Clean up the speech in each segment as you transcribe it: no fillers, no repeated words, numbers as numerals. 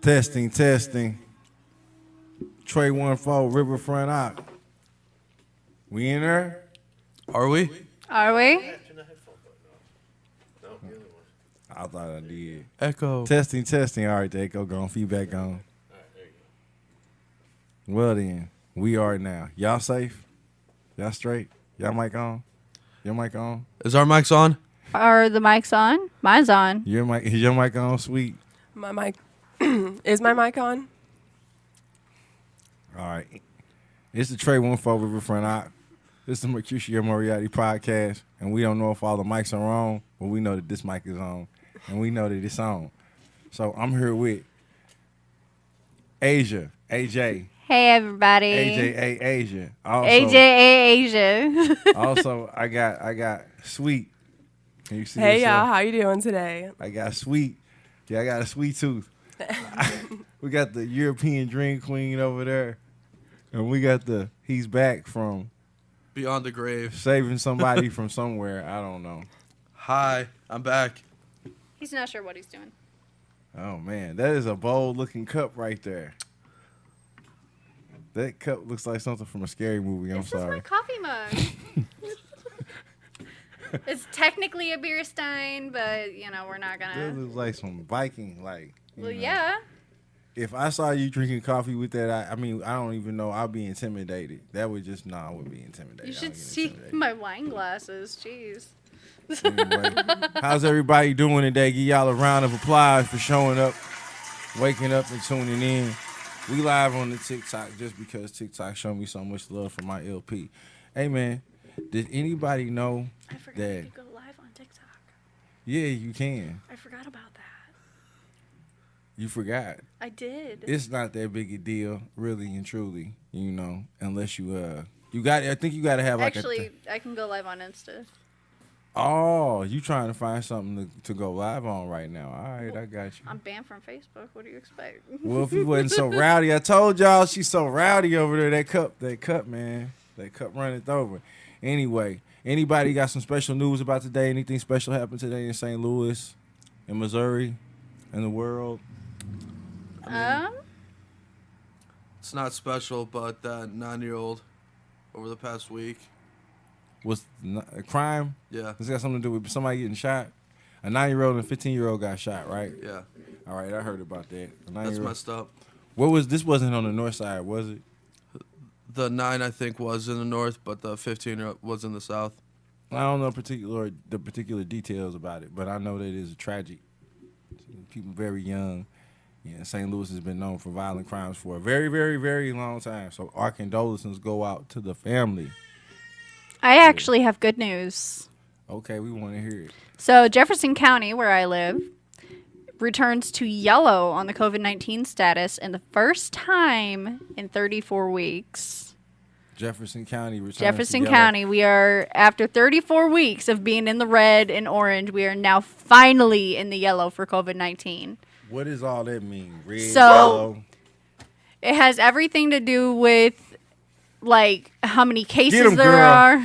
Testing, testing. Trey One Riverfront out. We in there? Are we? Are we? I thought I did. Echo. Testing, testing. All right, the echo gone. Feedback gone. Well then, we are now. Y'all safe? Y'all straight? Y'all mic on? Your mic on? Is our mics on? Are the mics on? Mine's on. Is your mic on, sweet? My mic. Is my mic on? All right. It's the Trey One Riverfront out. This is the Mercutio Moriarty podcast, and we don't know if all the mics are on, but we know that this mic is on, and we know that it's on. So I'm here with Asia, AJ. Hey, everybody. Asia. Also, Asia. also, I got Sweet. Can you see Hey yourself? y'all, how you doing today? I got Sweet. Yeah, I got a sweet tooth. We got the European Dream Queen over there, and we got he's back from Beyond the grave. saving somebody from somewhere. I don't know. Hi, I'm back. He's not sure what he's doing. Oh man, that is a bold looking cup right there. That cup looks like something from a scary movie. I'm This sorry. is my coffee mug. It's technically a beer stein, but, we're not That gonna. looks like some Viking, Well, yeah. If I saw you drinking coffee with that, I don't even know. I'll be intimidated. That would just I would be intimidated. You I would should get see intimidated. my wine glasses. Jeez. Anyway, how's everybody doing today? Give y'all a round of applause for showing up, waking up, and tuning in. We live on the TikTok just because TikTok showed me so much love for my LP. Hey man, did anybody know I forgot that? you could go live on TikTok. Yeah, you can. I forgot about that. You forgot. I did. It's not that big a deal, really and truly. Unless you got. I think you got to have like Actually, I can go live on Insta. Oh, you trying to find something to go live on right now. All right, I got you. I'm banned from Facebook. What do you expect? Well, if you wasn't so rowdy, I told y'all she's so rowdy over there. That cup, man. That cup runneth over. Anyway, anybody got some special news about today? Anything special happened today in St. Louis, in Missouri, in the world? It's not special, but that 9-year-old over the past week. Was a crime? Yeah. This got something to do with somebody getting shot? A 9-year-old and a 15-year-old got shot, right? Yeah. All right, I heard about that. That's messed up. This wasn't on the north side, was it? The 9, I think, was in the north, but the 15 was in the south. I don't know the particular details about it, but I know that it is tragic. People very young. Yeah, St. Louis has been known for violent crimes for a very, very, very long time. So our condolences go out to the family. I actually have good news. Okay, we want to hear it. So Jefferson County, where I live, returns to yellow on the COVID-19 status in the first time in 34 weeks. Jefferson County returns Jefferson to yellow. County, we are, after 34 weeks of being in the red and orange, we are now finally in the yellow for COVID-19. What does all that mean? Red, So- yellow? It has everything to do with, like, how many cases 'em, there girl.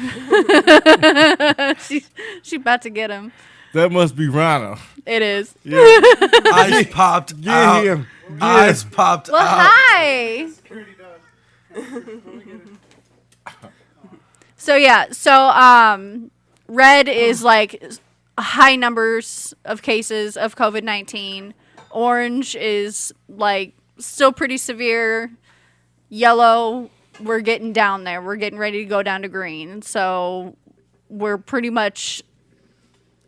are. She's about to get him. That must be Rhino. It is. Yeah. Eyes popped Get out. him. Get Eyes him. popped Well, out. hi. So red is like high numbers of cases of COVID-19. Orange is like still pretty severe. Yellow, we're getting down there. We're getting ready to go down to green. So we're pretty much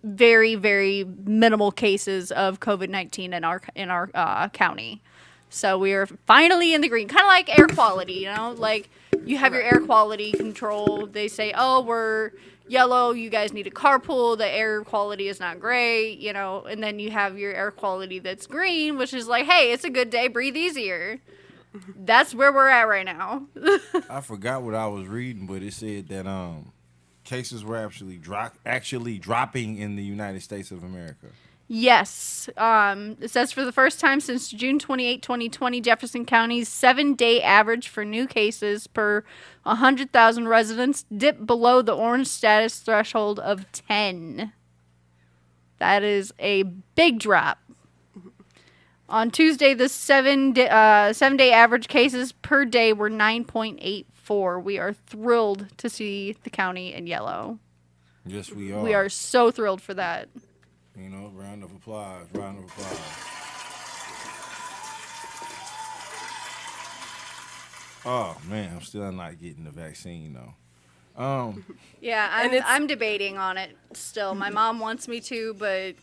very, very minimal cases of COVID-19 in our county. So we are finally in the green, kind of like air quality, like you have your air quality control. They say, oh, we're yellow. You guys need a carpool. The air quality is not great, and then you have your air quality that's green, which is like, hey, it's a good day. Breathe easier. That's where we're at right now. I forgot what I was reading, but it said that cases were actually dropping in the United States of America. Yes. It says for the first time since June 28, 2020, Jefferson County's 7-day average for new cases per 100,000 residents dipped below the orange status threshold of 10. That is a big drop. On Tuesday, the 7-day average cases per day were 9.84. We are thrilled to see the county in yellow. Yes, we are. We are so thrilled for that. You know, round of applause. Round of applause. Oh man, I'm still not getting the vaccine though. Yeah, I'm debating on it still. My mom wants me to, but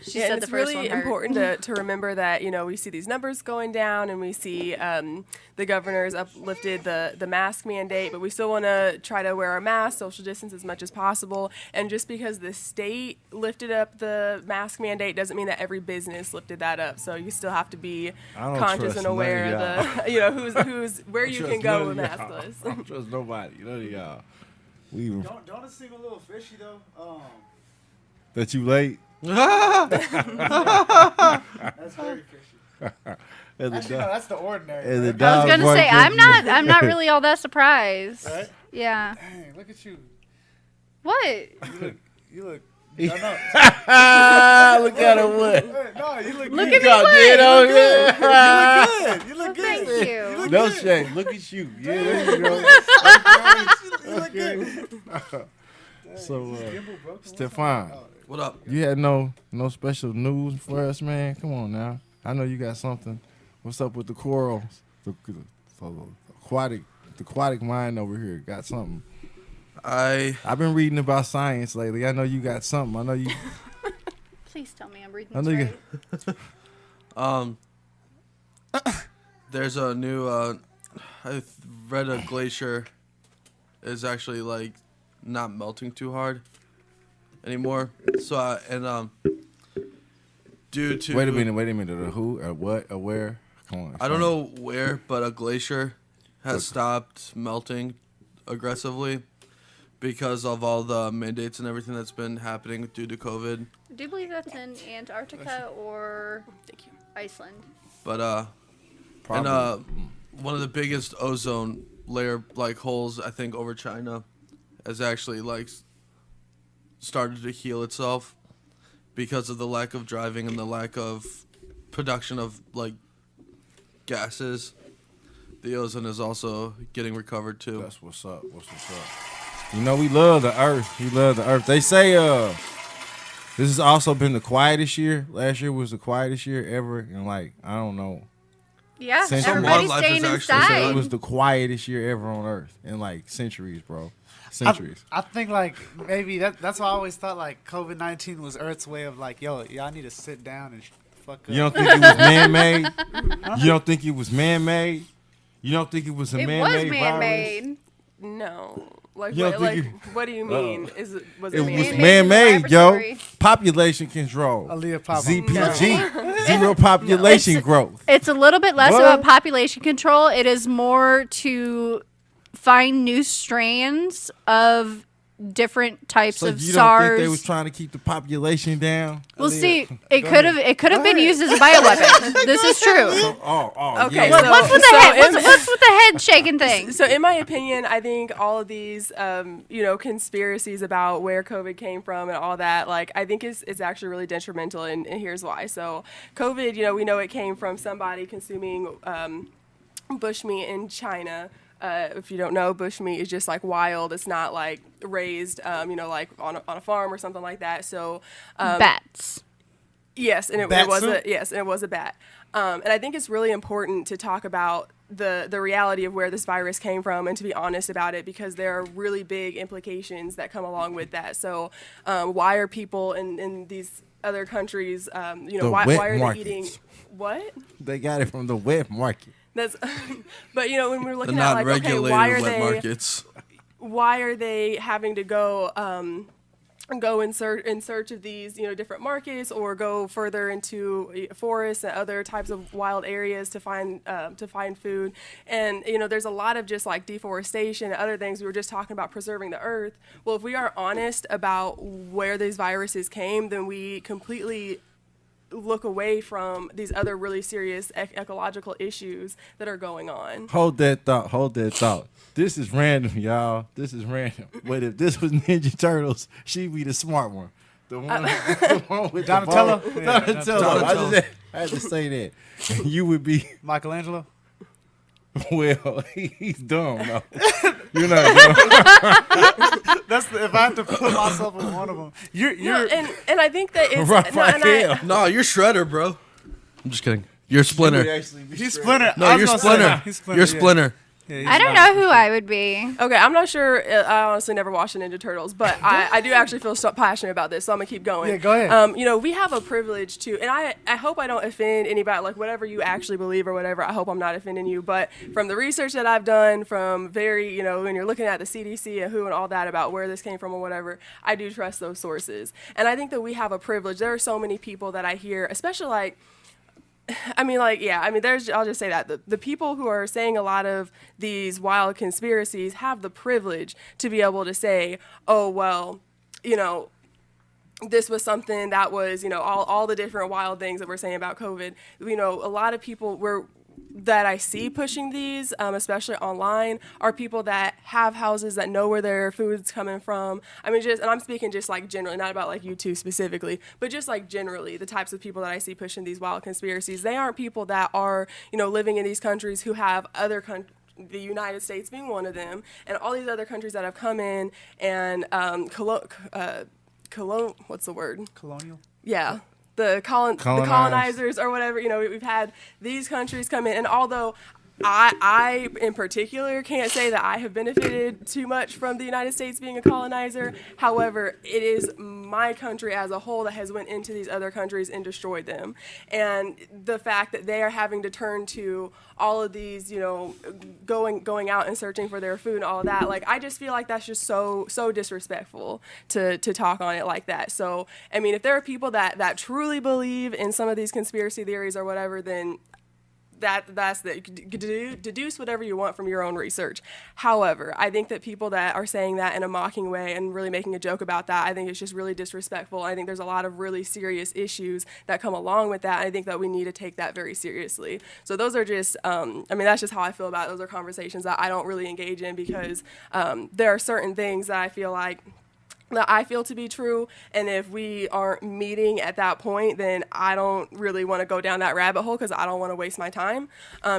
she said it's the first really one hurt. important to remember that, we see these numbers going down and we see the governor's uplifted the mask mandate, but we still want to try to wear our masks, social distance as much as possible. And just because the state lifted up the mask mandate doesn't mean that every business lifted that up. So you still have to be conscious and aware of the, who's where you can go with maskless. I don't trust nobody. None of y'all. Don't it seem a little fishy though? That you late? That's very fishy. Actually, no, that's the ordinary. Right? I was gonna say I'm not really all that surprised. Right? Yeah. Dang, look at you. What? You look. No. Look at him. What? No, you look. Look good. at me. You look good. Thank you. No shame. Look at you. Yeah, there you go. You look good. So, Stefan, What up? you had no special news for us, man? Come on now. I know you got something. What's up with the corals? The aquatic mind over here got something. I've been reading about science lately. I know you got something. I know you. Please tell me I'm reading I this know right. There's a new. I read a glacier is actually like not melting too hard anymore. So due to Wait a minute. A who? A what? A where? Come on. I don't know where, but a glacier has stopped melting aggressively because of all the mandates and everything that's been happening due to COVID. I do believe that's in Antarctica or Iceland. But Probably. one of the biggest ozone layer like holes I think over China has actually like started to heal itself because of the lack of driving and the lack of production of like gases. The ozone is also getting recovered too. That's what's up. You know, we love the earth. They say this has also been the quietest year. Last year was the quietest year ever, and like I don't know. Yeah, Since everybody's wildlife staying is actually inside. It was the quietest year ever on Earth in like centuries, bro. Centuries. I think like maybe that's why I always thought like COVID-19 was Earth's way of like, yo, y'all need to sit down and fuck up. You don't think it was man-made? You don't think it was man-made? You don't think it was a It man-made was man-made. No. Like, You don't think what do you mean? Was it It was man-made? man-made, yo. laboratory. Population control. Aaliyah Papa. ZPG. Zero population growth. It's a little bit less What? about population control. It is more to find new strands of different types So of you don't SARS. think they was trying to keep the population down? Well, see, it could have been used as a bioweapon. This is true. Okay, yeah. What's with the head? What's with the head shaking thing? So, in my opinion, I think all of these, conspiracies about where COVID came from and all that, like, I think it's actually really detrimental, and here's why. So, COVID, we know it came from somebody consuming bushmeat in China. If you don't know, bushmeat is just like wild. It's not like raised, like on a farm or something like that. So, Bats. yes, and it was a bat. And I think it's really important to talk about the reality of where this virus came from and to be honest about it, because there are really big implications that come along with that. So, why are people in these other countries, why are they eating what? They got it from the wet market. That's, but when we're The looking at like, okay, non-regulated why are wet they? markets. Why are they having to go in search of these different markets, or go further into forests and other types of wild areas to find food? And there's a lot of just like deforestation and other things. We were just talking about preserving the earth. Well, if we are honest about where these viruses came, then we completely look away from these other really serious ecological issues that are going on. Hold that thought. This is random, y'all. This is random. But if this was Ninja Turtles, she'd be the smart one. The one with Donatello? the bone. Yeah, Donatello. I had to say that. And you would be, Michelangelo. well, he's dumb, though. You're not dumb. If I had to put myself in one of them, you're and I think that it's Raphael. No, you're Shredder, bro. I'm just kidding. You're Splinter. he's Splinter. No, you're Splinter. He's Splinter. You're Splinter. Yeah, I don't know who I would be. Okay, I'm not sure. I honestly never watched the Ninja Turtles, but I do actually feel so passionate about this, so I'm gonna keep going. Yeah, go ahead. You know, we have a privilege to, and I hope I don't offend anybody, like whatever you actually believe or whatever, I hope I'm not offending you, but from the research that I've done, from very, you know, when you're looking at the CDC and WHO and all that about where this came from or whatever, I do trust those sources. And I think that we have a privilege. There are so many people that I hear, especially like, I'll just say that. The people who are saying a lot of these wild conspiracies have the privilege to be able to say, oh, well, you know, this was something that was, you know, all the different wild things that we're saying about COVID. You know, a lot of people that I see pushing these, especially online, are people that have houses that know where their food's coming from. I mean, and I'm speaking just like generally, not about like you two specifically, but just like generally, the types of people that I see pushing these wild conspiracies, they aren't people that are, you know, living in these countries who have other countries, the United States being one of them, and all these other countries that have come in and what's the word? Colonial? Yeah. The colonizers or whatever, you know, we've had these countries come in, and although I in particular can't say that I have benefited too much from the United States being a colonizer. However, it is my country as a whole that has went into these other countries and destroyed them. And the fact that they are having to turn to all of these, you know, going out and searching for their food and all of that, like, I just feel like that's just so disrespectful to talk on it like that. So, I mean, if there are people that truly believe in some of these conspiracy theories or whatever, then that's the deduce whatever you want from your own research. However, I think that people that are saying that in a mocking way and really making a joke about that, I think it's just really disrespectful. I think there's a lot of really serious issues that come along with that. I think that we need to take that very seriously. So those are just, that's just how I feel about it. Those are conversations that I don't really engage in because there are certain things that I feel to be true, and if we aren't meeting at that point, then I don't really want to go down that rabbit hole because I don't want to waste my time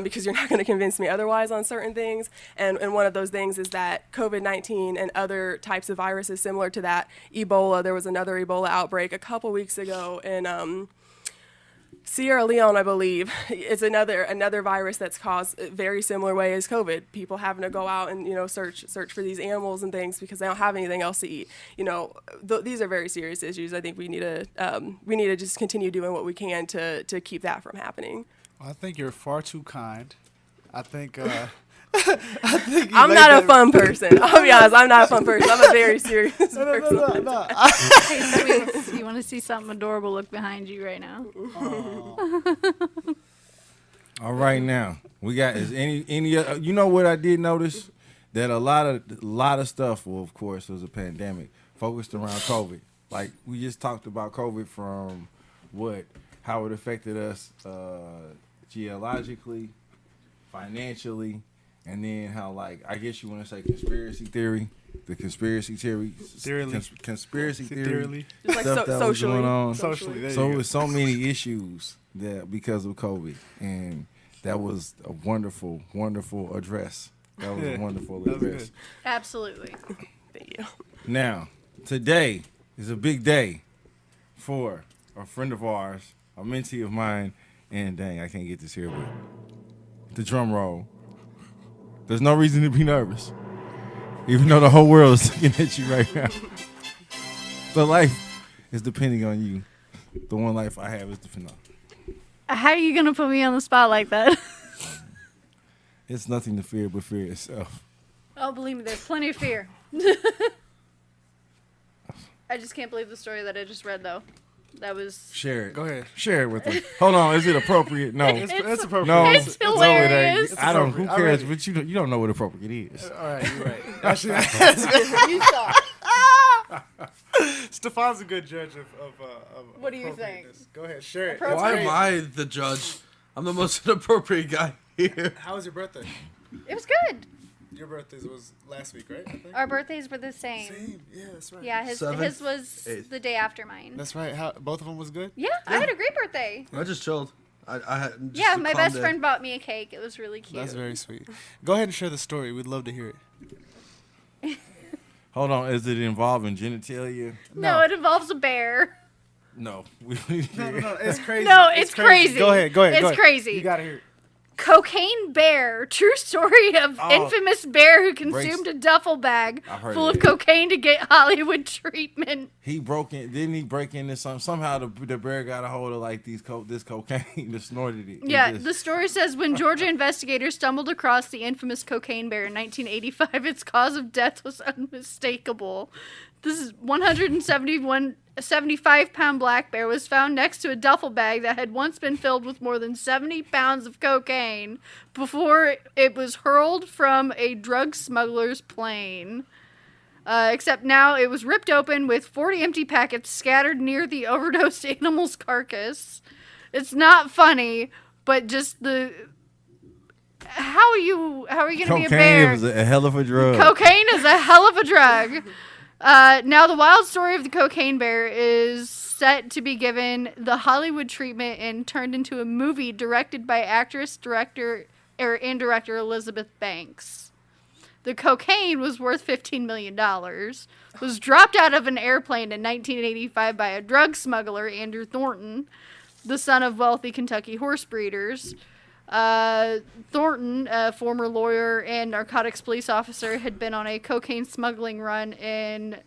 because you're not going to convince me otherwise on certain things. And one of those things is that COVID-19 and other types of viruses similar to that, Ebola, there was another Ebola outbreak a couple weeks ago in Sierra Leone, I believe. It's another virus that's caused a very similar way as COVID. People having to go out and, you know, search for these animals and things because they don't have anything else to eat. You know, these are very serious issues. I think we need to just continue doing what we can to keep that from happening. Well, I think you're far too kind. I think I'm not a fun person. I'll be honest, I'm not a fun person. I'm a very serious person. No. Hey, sweets, you want to see something adorable? Look behind you right now. All right, now we got any you know what I did notice that a lot of stuff, well, of course, it was a pandemic focused around COVID. Like we just talked about COVID from how it affected us geologically, financially, and then how, like, I guess you want to say conspiracy theory, conspiracy theory Just like stuff that was going on. Socially, So it was so many issues that because of COVID, and that was a wonderful, wonderful address. That was a wonderful address. Absolutely. Thank you. Now, today is a big day for a friend of ours, a mentee of mine, and dang, I can't get this here, but the drum roll. There's no reason to be nervous, even though the whole world is looking at you right now. The life is depending on you. The one life I have is depending on. How are you going to put me on the spot like that? It's nothing to fear but fear itself. Oh, believe me, there's plenty of fear. I just can't believe the story that I just read, though. That was... Share it. Go ahead. Share it with them. Hold on. Is it appropriate? No. It's appropriate. No. It's hilarious. I don't... Who It's cares? appropriate. But you don't know what appropriate is. All right, you're right. Actually, You saw. Stefan's a good judge of What do you think? appropriateness. Go ahead, share it. Appropriate. Why am I the judge? I'm the most inappropriate guy here. How was your birthday? It was good. Your birthday was last week, right? I think? Our birthdays were the same. Yeah, that's right. Yeah, his 7th, was 8th. the day after mine. That's right. How both of them was good? Yeah, I had a great birthday. I just chilled. I had just Yeah, to my calm best down. friend bought me a cake. It was really cute. That's very sweet. Go ahead and share the story. We'd love to hear it. Hold on, is it involving genitalia? No, it involves a bear. No. No, it's crazy. No, it's crazy. Go ahead. It's crazy. You gotta hear it. Cocaine bear. True story of infamous bear who consumed a duffel bag full of cocaine to get Hollywood treatment. He broke in. Didn't he break into something? Somehow the bear got a hold of like this cocaine that snorted it. Yeah, the story says when Georgia investigators stumbled across the infamous cocaine bear in 1985, its cause of death was unmistakable. This is 175-pound black bear was found next to a duffel bag that had once been filled with more than 70 pounds of cocaine before it was hurled from a drug smuggler's plane. Except now it was ripped open with 40 empty packets scattered near the overdosed animal's carcass. It's not funny, but just the... How are you going to be a bear? Cocaine is a hell of a drug. Cocaine is a hell of a drug. Now, the wild story of the cocaine bear is set to be given the Hollywood treatment and turned into a movie directed by director Elizabeth Banks. The cocaine was worth $15 million, was dropped out of an airplane in 1985 by a drug smuggler, Andrew Thornton, the son of wealthy Kentucky horse breeders. Thornton, a former lawyer and narcotics police officer, had been on a cocaine smuggling run in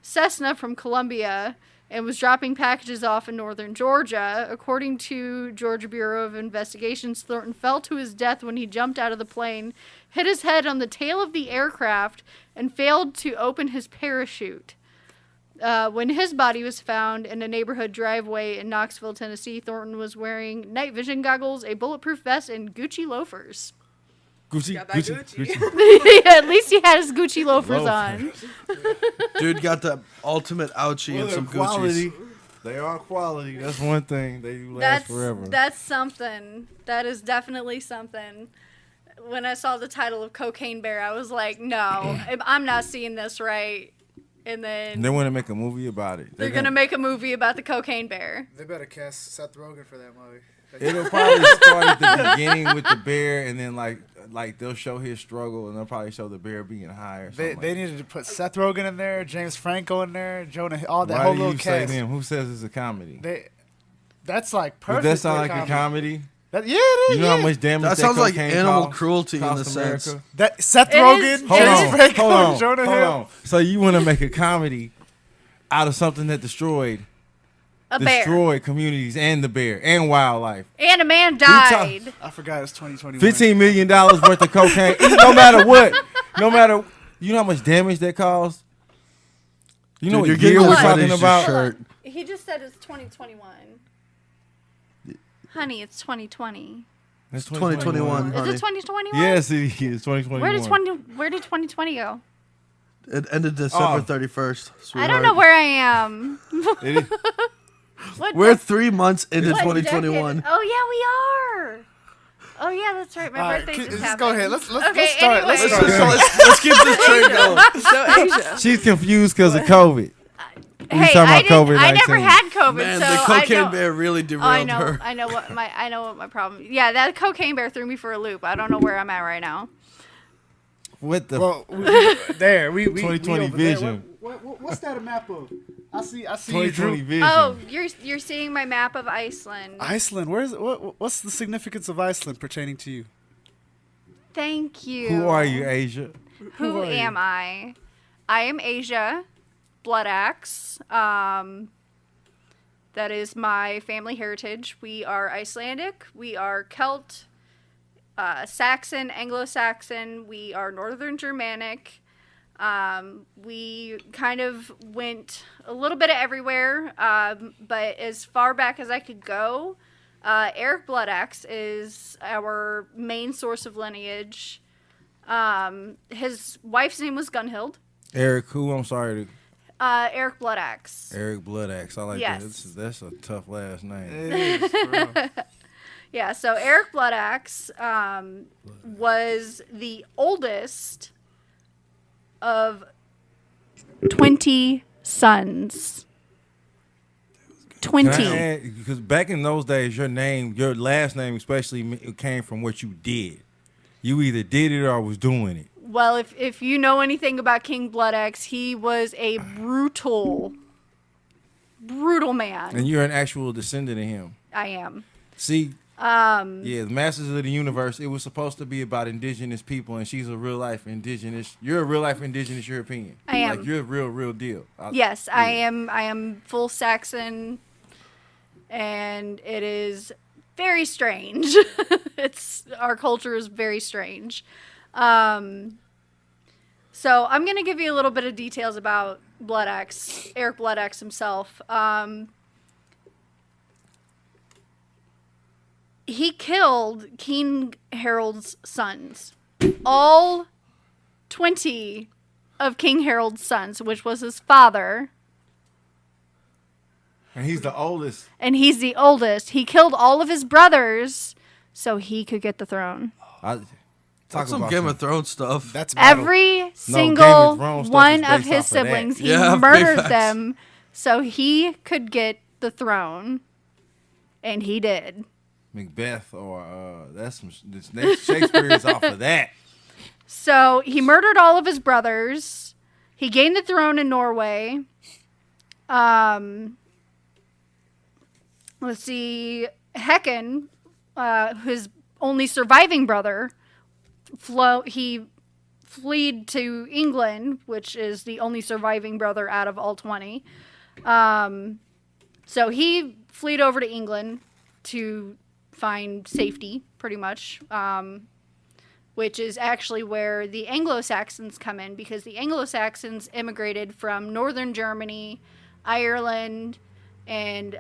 Cessna from Colombia and was dropping packages off in northern Georgia. According to Georgia Bureau of Investigations, Thornton fell to his death when he jumped out of the plane, hit his head on the tail of the aircraft, and failed to open his parachute. When his body was found in a neighborhood driveway in Knoxville, Tennessee, Thornton was wearing night vision goggles, a bulletproof vest, and Gucci loafers. Gucci. At least he had his Gucci loafers on. Dude got the ultimate ouchie and some quality. Gucci's. They are quality. That's one thing. They do last forever. That's something. That is definitely something. When I saw the title of Cocaine Bear, I was like, no, I'm not seeing this right. And then they want to make a movie about it. They're going to make a movie about the cocaine bear. They better cast Seth Rogen for that movie. It'll probably start at the beginning with the bear, and then like they'll show his struggle, and they'll probably show the bear being high or something. They needed to put Seth Rogen in there, James Franco in there, Jonah, all that Why whole do little you say cast. them? Who says it's a comedy? That's like perfect. Does that sound like a comedy? Yeah, it is. You know how much damage That sounds like cocaine animal costs cruelty in the America? sense. That Seth It Rogen, is. James Franco, Jonah hold Hill. on. So you want to make a comedy out of something that destroyed bear. communities and the bear and wildlife. And a man died. I forgot it's 2021. $15 million worth of cocaine. No matter what. You know how much damage that caused? You know Dude, what you're year getting we're like talking Buddy's about? shirt. He just said it's 2021. Honey, it's 2020. It's 2021. Is it 2021? Yes, it is 2021. Where did 2020 go? It ended December 31st. I don't know where I am. It is. We're 3 months into What 2021. decade? Oh yeah, we are. Oh yeah, that's right. My All right, birthday just let's happened. go ahead. Let's start. anyway. Let's Let's, start. let's keep this train going. So Asia. She's confused because of COVID. Hey, talking about I COVID-19. never had COVID, Man, so the I cocaine don't. bear really Oh, derailed her. I know what my problem. Yeah, that cocaine bear threw me for a loop. I don't know where I'm at right now. What the? Well, we 2020 over vision. there. What's that a map of? I see. You 2020 drew vision. Oh, you're seeing my map of Iceland. Iceland. What's the significance of Iceland pertaining to you? Thank you. Who are you, Asia? Who are you? am I? I am Asia, Blood Axe. That is my family heritage. We are Icelandic. We are Celt, Saxon, Anglo-Saxon. We are Northern Germanic. We kind of went a little bit of everywhere, but as far back as I could go, Eric Bloodaxe is our main source of lineage. His wife's name was Gunhild. Eric who? I'm sorry. Eric Bloodaxe. Eric Bloodaxe. I like Yes. that. That's a tough last name. It is, for real. Yeah, so Eric Bloodaxe was the oldest of 20 sons. 20. Because back in those days, your last name especially, it came from what you did. You either did it or was doing it. Well, if you know anything about King Bloodaxe, he was a brutal man. And you're an actual descendant of him. I am. See, the Masters of the Universe, it was supposed to be about indigenous people, and she's a real life indigenous. You're a real life indigenous European. I am. Like, you're a real deal. Yes, I am full Saxon, and it is very strange. Our culture is very strange. So I'm going to give you a little bit of details about Bloodaxe, Eric Bloodaxe himself. He killed King Harold's sons. All 20 of King Harold's sons, which was his father. And he's the oldest. And he's the oldest. He killed all of his brothers so he could get the throne. That's some Game of Thrones stuff. That's metal. Every single one of his off of that. siblings, he Yeah, big murdered facts. them so he could get the throne. And he did. Macbeth, or that's some. This next Shakespeare is off of that. So he murdered all of his brothers. He gained the throne in Norway. Let's see. Haakon, his only surviving brother, he fled to England, which is the only surviving brother out of all 20. So he fled over to England to find safety, pretty much, which is actually where the Anglo-Saxons come in, because the Anglo-Saxons immigrated from northern Germany, Ireland, and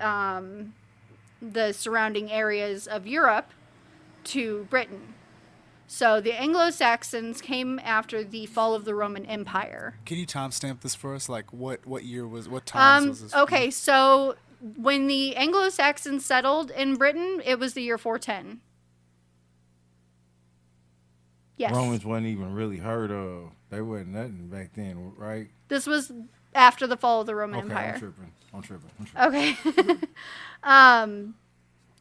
the surrounding areas of Europe to Britain. So the Anglo-Saxons came after the fall of the Roman Empire. Can you timestamp this for us? Like what year was, what times was this? Okay, so when the Anglo-Saxons settled in Britain, it was the year 410. Yes. Romans wasn't even really heard of. They wasn't nothing back then, right? This was after the fall of the Roman Okay, Empire. I'm tripping. Okay.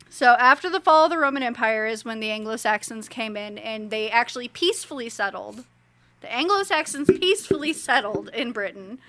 So after the fall of the Roman Empire is when the Anglo-Saxons came in, and they actually peacefully settled. The Anglo-Saxons peacefully settled in Britain,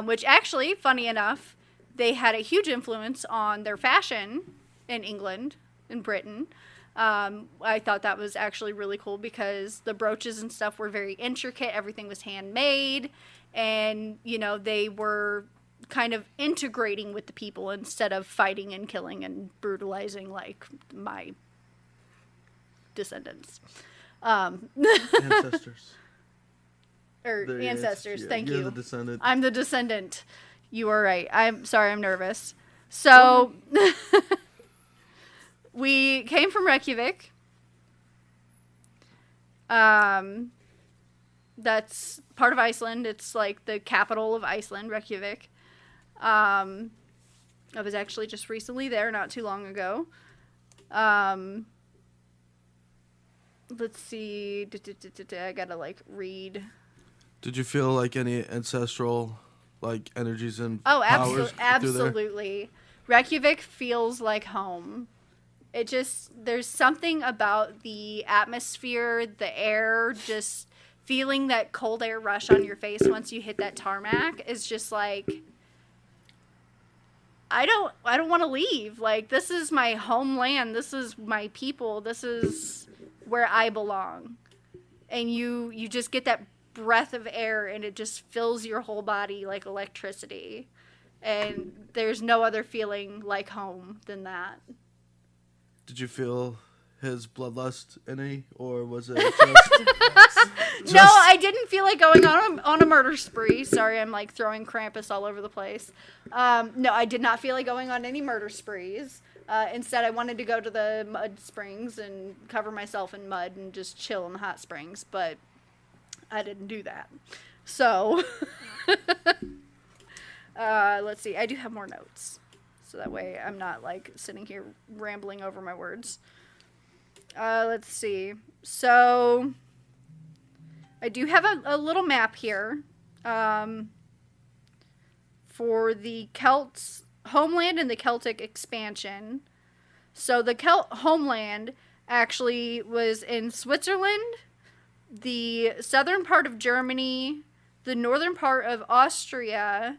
which actually, funny enough, they had a huge influence on their fashion in England, in Britain. I thought that was actually really cool because the brooches and stuff were very intricate. Everything was handmade. And, you know, they were kind of integrating with the people instead of fighting and killing and brutalizing like my descendants. Ancestors. Or There he is. ancestors, Yeah, thank you're you. the descendant. I'm the descendant. You are right. I'm sorry, I'm nervous. So, we came from Reykjavik. That's part of Iceland. It's like the capital of Iceland, Reykjavik. I was actually just recently there, not too long ago. Let's see. I gotta like read. Did you feel like any ancestral like energies and Oh, powers through there? absolutely. Reykjavik feels like home. It just, there's something about the atmosphere, the air, just feeling that cold air rush on your face once you hit that tarmac is just like, I don't want to leave. Like, this is my homeland. This is my people. This is where I belong. And you just get that breath of air and it just fills your whole body like electricity. And there's no other feeling like home than that. Did you feel his bloodlust in any, or was it just No, I didn't feel like going on a murder spree. Sorry, I'm like throwing Krampus all over the place. No, I did not feel like going on any murder sprees. Instead, I wanted to go to the mud springs and cover myself in mud and just chill in the hot springs, but I didn't do that. So, let's see. I do have more notes. So that way I'm not like sitting here rambling over my words. Let's see. So I do have a little map here for the Celts' homeland and the Celtic expansion. So the Celt homeland actually was in Switzerland, the southern part of Germany, the northern part of Austria,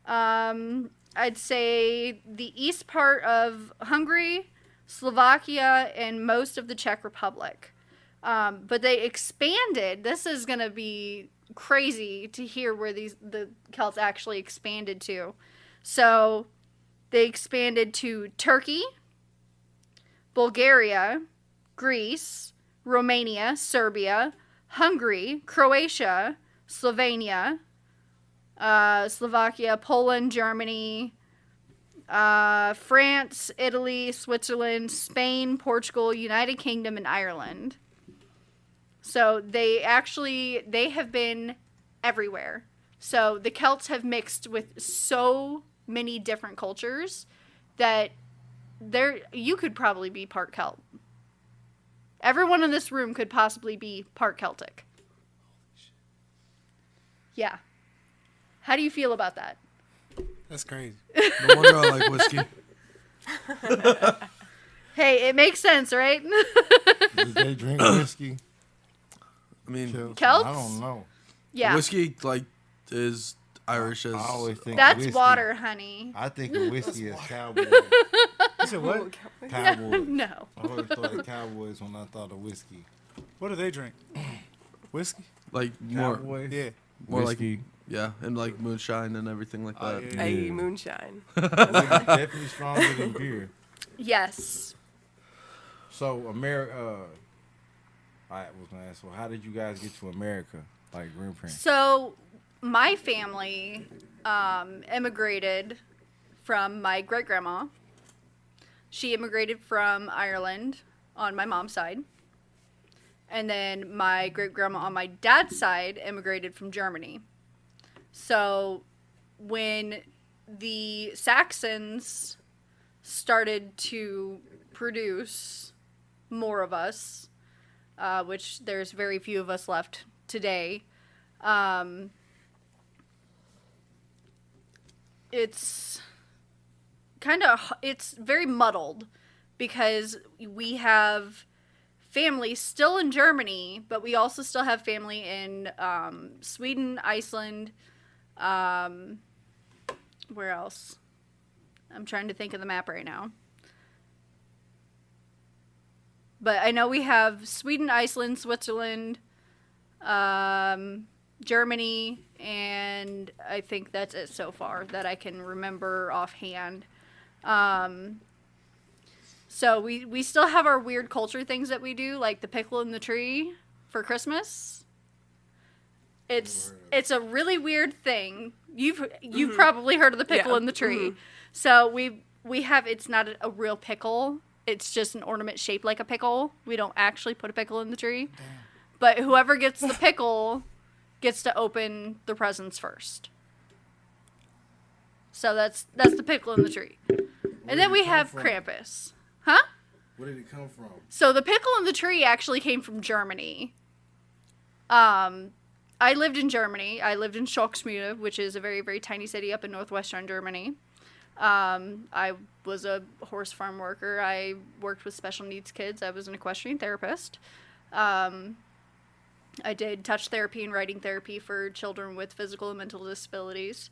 I'd say the east part of Hungary, Slovakia, and most of the Czech Republic. But they expanded. This is going to be crazy to hear where the Celts actually expanded to. So they expanded to Turkey, Bulgaria, Greece, Romania, Serbia, Hungary, Croatia, Slovenia, Slovakia, Poland, Germany, France, Italy, Switzerland, Spain, Portugal, United Kingdom, and Ireland. So they have been everywhere. So the Celts have mixed with so many different cultures that you could probably be part Celt. Everyone in this room could possibly be part Celtic. Yeah. How do you feel about that? That's crazy. No wonder I like whiskey. Hey, it makes sense, right? Do they drink whiskey? I mean, Celts? I don't know. Yeah. whiskey is Irish as. I always think That's whiskey. water, honey. I think of whiskey as cowboy. You said what? Cowboy. No. I always thought of cowboys when I thought of whiskey. What do they drink? Whiskey? like more, Cowboys. Yeah. more Whiskey. like yeah, and like moonshine and everything like Oh, that. yeah. Hey, Yeah. moonshine. Definitely stronger than beer. Yes. So America. I was gonna ask. Well, how did you guys get to America? Like grandparents. So my family immigrated from my great grandma. She immigrated from Ireland on my mom's side. And then my great grandma on my dad's side immigrated from Germany. So when the Saxons started to produce more of us, which there's very few of us left today, it's very muddled because we have family still in Germany, but we also still have family in Sweden, Iceland, where else? I'm trying to think of the map right now. But I know we have Sweden, Iceland, Switzerland, Germany, and I think that's it so far that I can remember offhand. So we still have our weird culture things that we do, like the pickle in the tree for Christmas. It's a really weird thing. You've probably heard of the pickle Yeah. in the tree. So we have, it's not a real pickle. It's just an ornament shaped like a pickle. We don't actually put a pickle in the tree. Damn. But whoever gets the pickle gets to open the presents first. So that's the pickle in the tree. And then we have Krampus. Huh? Where did it come from? So the pickle in the tree actually came from Germany. I lived in Germany. I lived in Schocksmühle, which is a very, very tiny city up in northwestern Germany. I was a horse farm worker. I worked with special needs kids. I was an equestrian therapist. I did touch therapy and writing therapy for children with physical and mental disabilities.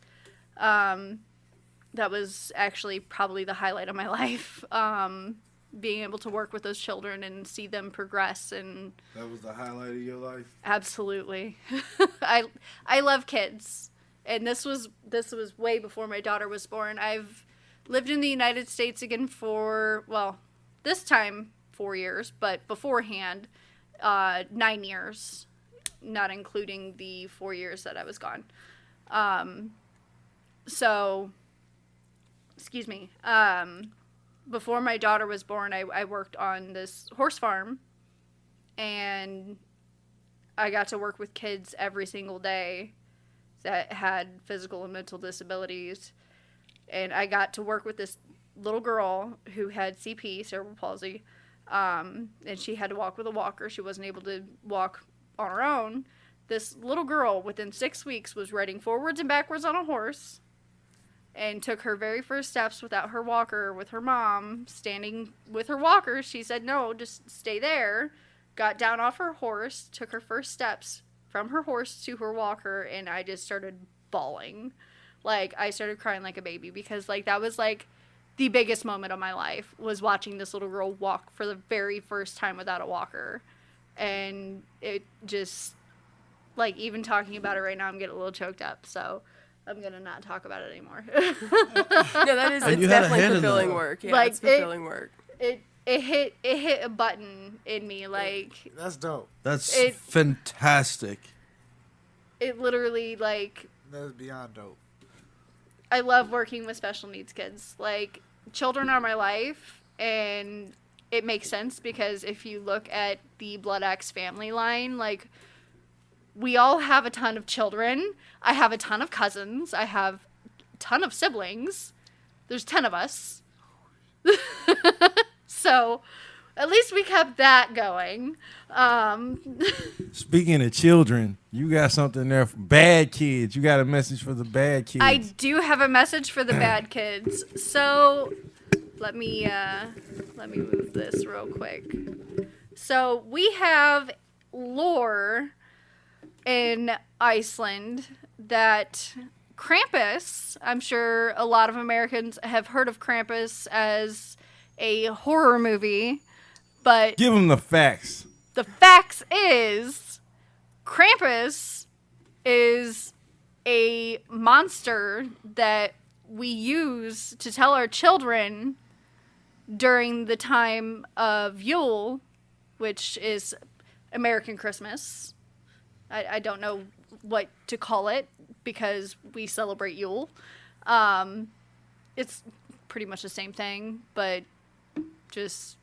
That was actually probably the highlight of my life. Being able to work with those children and see them progress, and That was the highlight of your life. absolutely. I love kids. And this was way before my daughter was born. I've lived in the United States again for, well, this time 4 years, but beforehand 9 years, not including the 4 years that I was gone. So, excuse me. Before my daughter was born, I worked on this horse farm, and I got to work with kids every single day that had physical and mental disabilities. And I got to work with this little girl who had CP, cerebral palsy, and she had to walk with a walker. She wasn't able to walk on her own. This little girl, within 6 weeks, was riding forwards and backwards on a horse and took her very first steps without her walker with her mom standing with her walker. She said, no, just stay there. Got down off her horse, took her first steps from her horse to her walker, and I just started bawling. Like, I started crying like a baby because, like, that was, like, the biggest moment of my life was watching this little girl walk for the very first time without a walker. And it just, like, even talking about it right now, I'm getting a little choked up. So I'm going to not talk about it anymore. No, that is, And it's you had a definitely hand in fulfilling that. work. Yeah, Like, it's fulfilling work. It hit a button in me. Like, That's dope. That's It- fantastic. it literally, like, That's beyond dope. I love working with special needs kids. Like, children are my life, and it makes sense because if you look at the Blood X family line, like, we all have a ton of children. I have a ton of cousins. I have a ton of siblings. There's 10 of us. So, at least we kept that going. Speaking of children, you got something there for bad kids. You got a message for the bad kids. I do have a message for the bad kids. So let me move this real quick. So we have lore in Iceland that Krampus, I'm sure a lot of Americans have heard of Krampus as a horror movie, but Give them the facts. the facts is Krampus is a monster that we use to tell our children during the time of Yule, which is American Christmas. I don't know what to call it because we celebrate Yule. It's pretty much the same thing, but just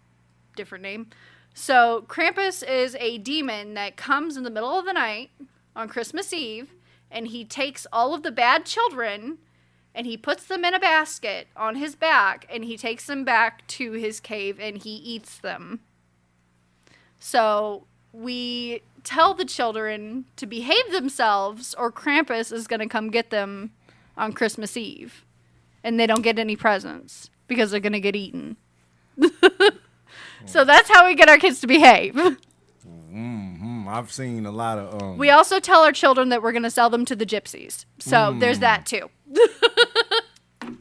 different name. So Krampus is a demon that comes in the middle of the night on Christmas Eve, and he takes all of the bad children and he puts them in a basket on his back, and he takes them back to his cave and he eats them. So we tell the children to behave themselves or Krampus is going to come get them on Christmas Eve. And they don't get any presents because they're going to get eaten. So that's how we get our kids to behave. I've seen a lot of. We also tell our children that we're going to sell them to the gypsies. So there's that too.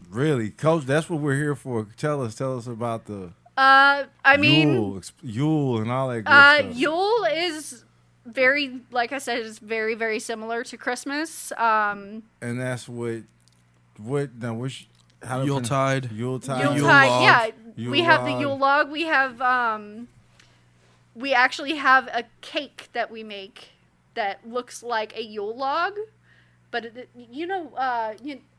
Really, Coach, that's what we're here for. Tell us about the I mean, Yule and all that good stuff. Yule is very, like I said, is very, very similar to Christmas. And that's what now which how to Yuletide. Yuletide. Yuletide, Yule log. yeah. Yule we have the log. Yule log. We have we actually have a cake that we make that looks like a Yule log, but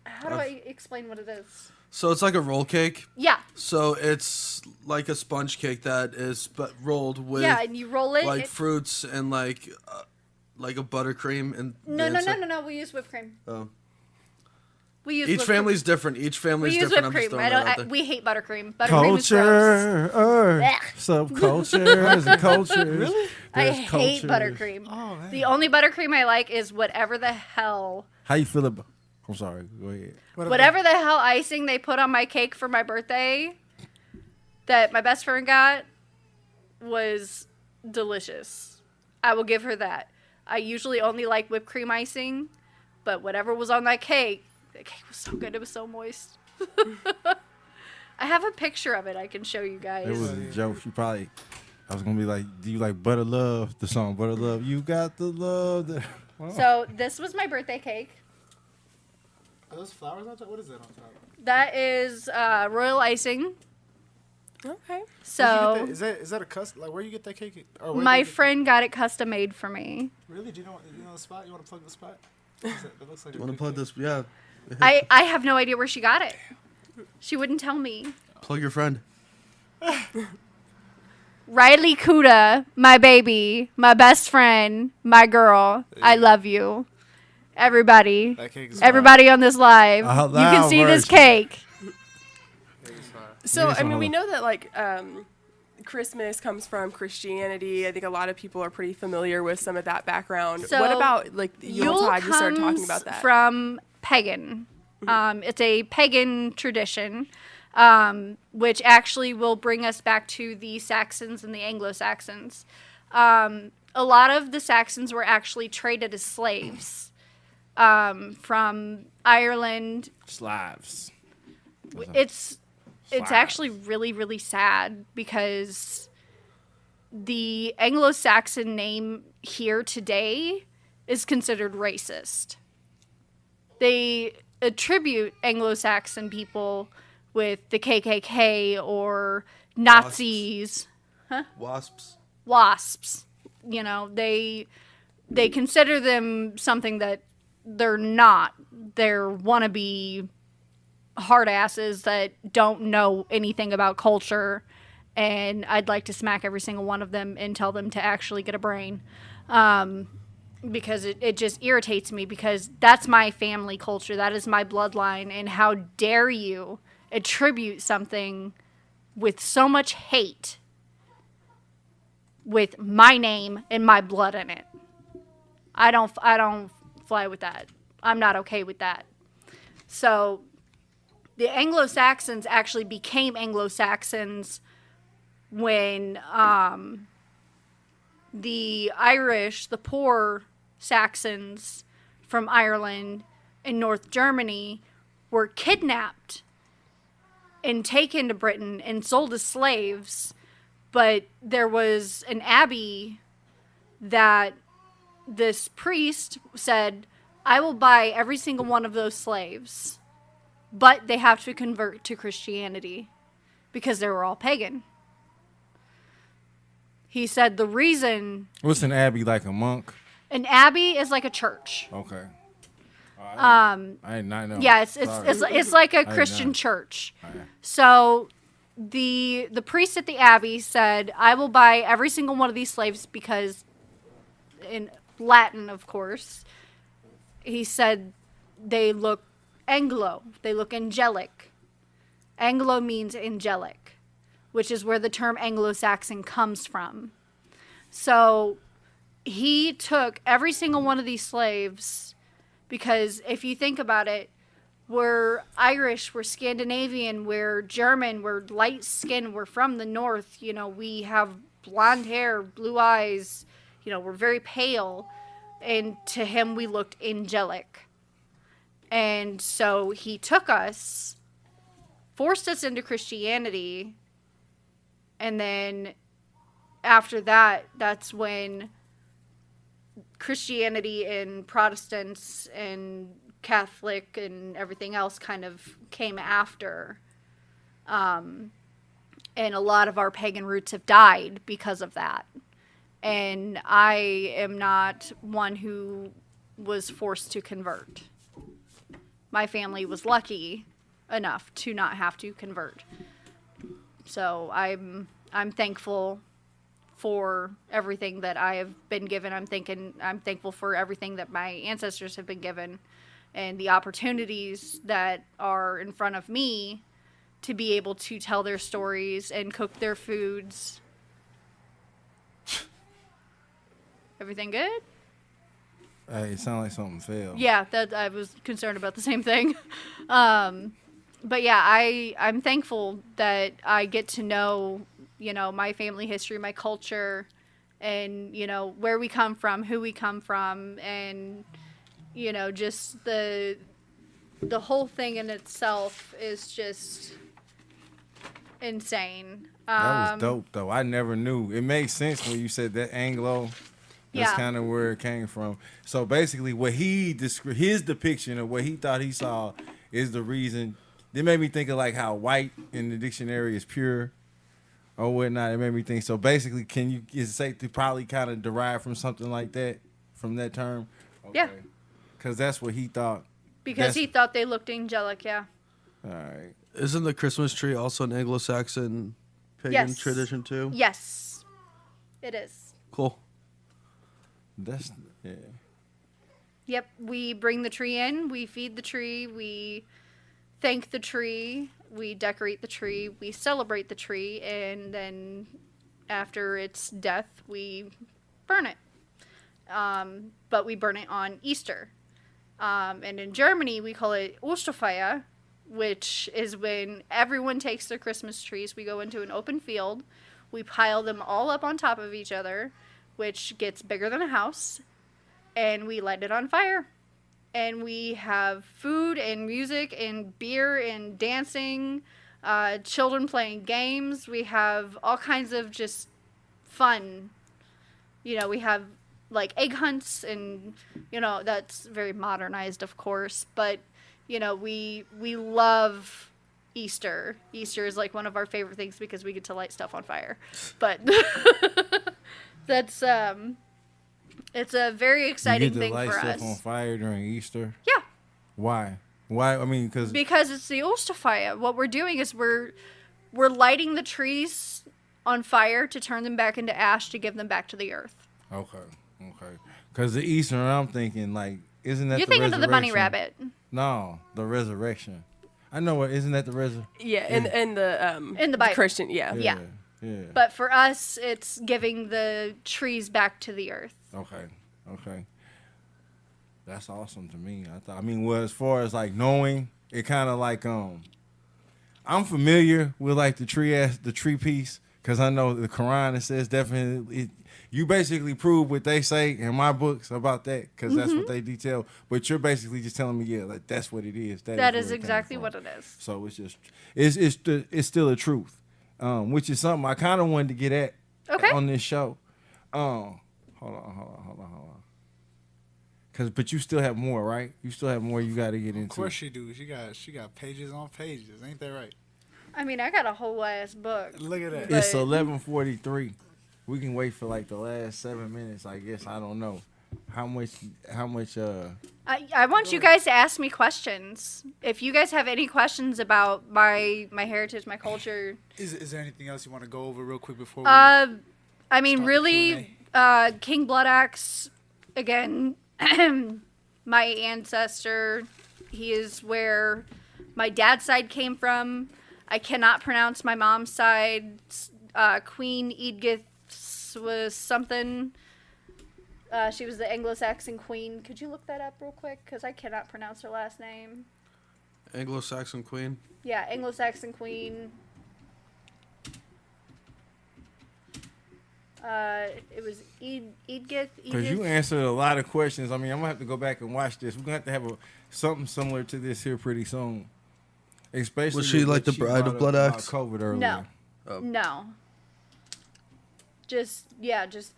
how do I explain what it is? So it's like a roll cake. Yeah. So it's like a sponge cake that is rolled with And you roll it. like fruits and like a buttercream and No. We use whipped cream. Oh. We use Each whipped family's different. Each cream. We family's use different. whipped I'm just cream. throwing that out there. We hate buttercream. Buttercream is gross. Culture, subculture, there's a culture. Really? I hate buttercream. Oh, man. The only buttercream I like is whatever the hell. How you feel about? I'm sorry. Go ahead. Whatever the hell icing they put on my cake for my birthday that my best friend got was delicious. I will give her that. I usually only like whipped cream icing, but whatever was on that cake, the cake was so good. It was so moist. I have a picture of it I can show you guys. It was a joke. I was gonna be like, do you like Butter Love? The song Butter Love. You got the love. So this was my birthday cake. Are those flowers on top? What is that on top? That is royal icing. Okay. So Is that a custom? Like, where you get that cake? Or where my you get- friend got it custom made for me. Really? Do you know the spot? You want to plug the spot? That looks like You want to plug this? Yeah. I have no idea where she got it. She wouldn't tell me. Plug your friend. Riley Kuda, my baby, my best friend, my girl. I love you. Everybody. That cake is Everybody on this live. A You can loud see this version. cake. So, Maybe I mean, some we of know that, like, Christmas comes from Christianity. I think a lot of people are pretty familiar with some of that background. So, what about, like, Yule Yuletide? You started talking comes about that. from pagan. It's a pagan tradition, which actually will bring us back to the Saxons and the Anglo-Saxons. A lot of the Saxons were actually traded as slaves from Ireland. Slavs. It's Slavs. actually really, really sad because the Anglo-Saxon name here today is considered racist. They attribute Anglo-Saxon people with the KKK or Nazis. Wasps. You know, they consider them something that they're not. They're wannabe hard asses that don't know anything about culture, and I'd like to smack every single one of them and tell them to actually get a brain, because it just irritates me, because that's my family culture, that is my bloodline, and how dare you attribute something with so much hate with my name and my blood in it. I don't fly with that. I'm not okay with that. So the Anglo-Saxons actually became Anglo-Saxons when the Irish, the poor Saxons from Ireland and North Germany, were kidnapped and taken to Britain and sold as slaves. But there was an abbey that this priest said, I will buy every single one of those slaves, but they have to convert to Christianity because they were all pagan. He said the reason... What's an abbey, like a monk? An abbey is like a church. Okay. I did not know. Yeah, it's like a Christian church. So the priest at the abbey said, I will buy every single one of these slaves because, in Latin, of course, he said they look Anglo. They look angelic. Anglo means angelic, which is where the term Anglo-Saxon comes from. So he took every single one of these slaves because if you think about it, we're Irish, we're Scandinavian, we're German, we're light skinned, we're from the north, you know, we have blonde hair, blue eyes, you know, we're very pale, and to him we looked angelic. And so he took us, forced us into Christianity, and then after that, that's when Christianity and Protestants and Catholic and everything else kind of came after. And a lot of our pagan roots have died because of that. And I am not one who was forced to convert. My family was lucky enough to not have to convert. So I'm thankful for everything that I have been given. I'm thankful for everything that my ancestors have been given and the opportunities that are in front of me to be able to tell their stories and cook their foods. Everything good? Hey, it sounded like something failed. Yeah, that I was concerned about the same thing. But yeah, I'm thankful that I get to know, you know, my family history, my culture, and, you know, where we come from, who we come from, and, you know, just the whole thing in itself is just insane. That was dope, though. I never knew. It makes sense when you said that Anglo. That's kind of where it came from. So basically, what his depiction of what he thought he saw is the reason. It made me think of like how white in the dictionary is pure or whatnot. It made me think. So basically, is it safe to probably kind of derive from something like that, from that term? Okay. Yeah. Because that's what he thought. Because he thought they looked angelic, yeah. All right. Isn't the Christmas tree also an Anglo-Saxon pagan tradition too? Yes, it is. Cool. Yeah. Yep, we bring the tree in, we feed the tree, we thank the tree, we decorate the tree, we celebrate the tree, and then after its death, we burn it. But we burn it on Easter. And in Germany, we call it Osterfeier, which is when everyone takes their Christmas trees. We go into an open field. We pile them all up on top of each other, which gets bigger than a house, and we light it on fire. And we have food and music and beer and dancing, children playing games. We have all kinds of just fun. You know, we have like egg hunts, and you know, that's very modernized, of course, but you know, we love Easter. Easter is like one of our favorite things because we get to light stuff on fire. But that's it's a very exciting thing for us. You get to light stuff on fire during Easter? Yeah. Why? Why? I mean, because it's the Osterfeier. What we're doing is we're lighting the trees on fire to turn them back into ash to give them back to the earth. Okay. Because the Easter, I'm thinking like, isn't that You're the thinking of the bunny resurrection? rabbit? No, the resurrection. I know what. Isn't that the resurrection? Yeah, in the Bible. Christian, yeah. Yeah. But for us, it's giving the trees back to the earth. Okay. That's awesome to me. I mean, well, as far as like knowing, it kind of like I'm familiar with like the tree piece because I know the Quran. It says definitely. You basically prove what they say in my books about that because that's what they detail. But you're basically just telling me, yeah, like that's what it is. That is exactly what it is. So it's just it's still a truth, which is something I kind of wanted to get at on this show. Hold on. But you still have more, right? You still have more you got to get into. Of course she do. She got pages on pages. Ain't that right? I mean, I got a whole ass book. Look at that. It's 11:43. We can wait for like the last 7 minutes, I guess. I don't know. How much I want you guys to ask me questions. If you guys have any questions about my heritage, my culture. Is there anything else you want to go over real quick before we I mean, start really, King Blood Axe, again, my ancestor, he is where my dad's side came from. I cannot pronounce my mom's side. Queen Edgith was something. She was the Anglo-Saxon queen. Could you look that up real quick? Because I cannot pronounce her last name. Anglo-Saxon queen? Yeah, Anglo-Saxon queen. It was Edgith. Because you answered a lot of questions. I mean, I'm going to have to go back and watch this. We're going to have to have something similar to this here pretty soon. Especially was she like the bride of Blood Axe? COVID earlier. No. No. Just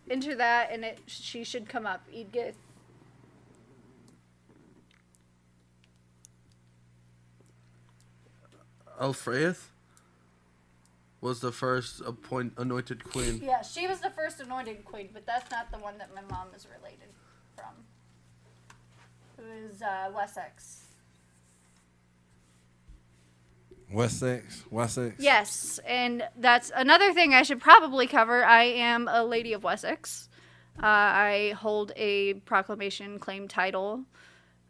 enter that and she should come up. Edgith. Alfreith was the first anointed queen. Yeah, she was the first anointed queen, but that's not the one that my mom is related from. It was Wessex. Wessex? Yes, and that's another thing I should probably cover. I am a Lady of Wessex. I hold a proclamation claim title.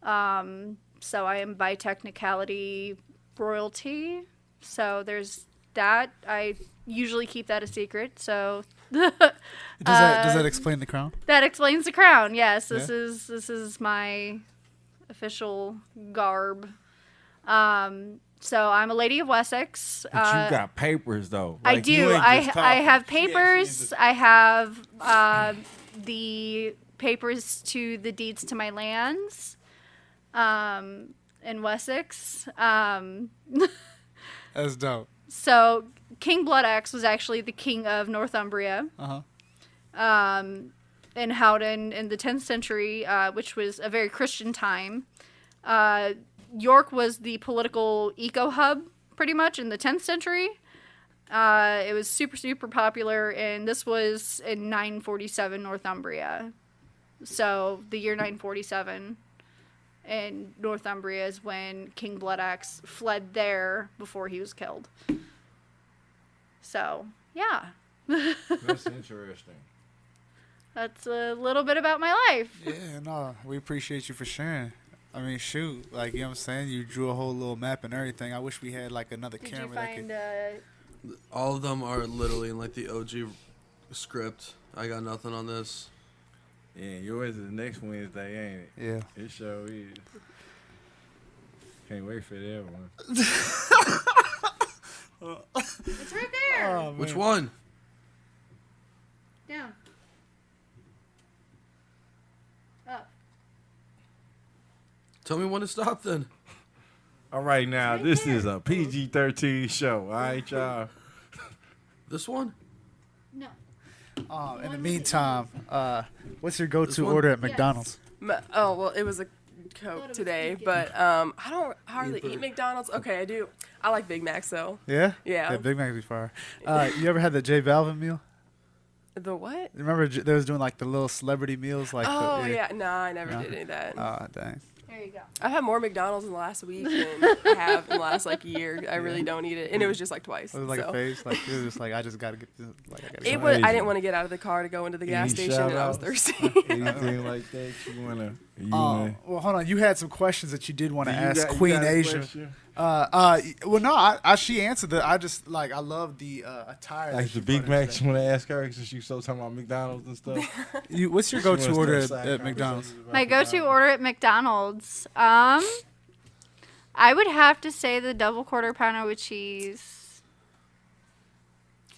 So I am by technicality royalty. So there's that. I usually keep that a secret. So does that explain the crown? That explains the crown. Yes, Yeah. this is my official garb. So I'm a Lady of Wessex. But you got papers though. I Like, you do. ain't I just I talking. have papers. I have the papers to the deeds to my lands in Wessex. That's dope. So King Blood Axe was actually the king of Northumbria. In Howden in the 10th century, which was a very Christian time. York was the political eco-hub, pretty much, in the 10th century. It was super, super popular, and this was in 947 Northumbria. So, the year 947 in Northumbria is when King Blood Axe fled there before he was killed. So, yeah. That's interesting. That's a little bit about my life. Yeah, no, we appreciate you for sharing. I mean, shoot, like, you know what I'm saying? You drew a whole little map and everything. I wish we had, like, another Did camera you that find could... All of them are literally in like the OG script. I got nothing on this. Yeah, yours is next Wednesday, ain't it? Yeah. It sure is. Can't wait for that one. It's right there. Oh, Which man. one? Down. Up. Tell me when to stop then. All right, now, right this there. is a PG-13 show. All right, y'all. This one? No. In the meantime, what's your go-to This one? order at Yes. McDonald's? Oh well, it was a Thought Coke it was today, vegan. but I don't hardly but- eat McDonald's. Okay, I do. I like Big Macs though. Yeah? Yeah. Yeah, Big Mac's be fire. You ever had the J Balvin meal? The what? Remember they was doing like the little celebrity meals? Like Oh the, yeah, nah, I never No? did any of that. Oh, dang. There you go. I've had more McDonald's in the last week than I have in the last like year. I really don't eat it, and it was just like twice. Was it like so. a phase? Like it was just like I just gotta get this. Like I gotta It get was. I Amazing. didn't want to get out of the car to go into the gas Any station, and I was shout-outs? thirsty. Anything like that you wanna? Well, hold on. You had some questions that you did want to You ask got- you Queen got a Asia. question? Well, no, she answered that. I just like I love the attire. that Like she the Big brought in Mac, today. you want to ask her since you so talking about McDonald's and stuff? What's your She wanna go-to order start at side McDonald's? conversations about My go-to McDonald's. order at McDonald's. I would have to say the double quarter pounder with cheese.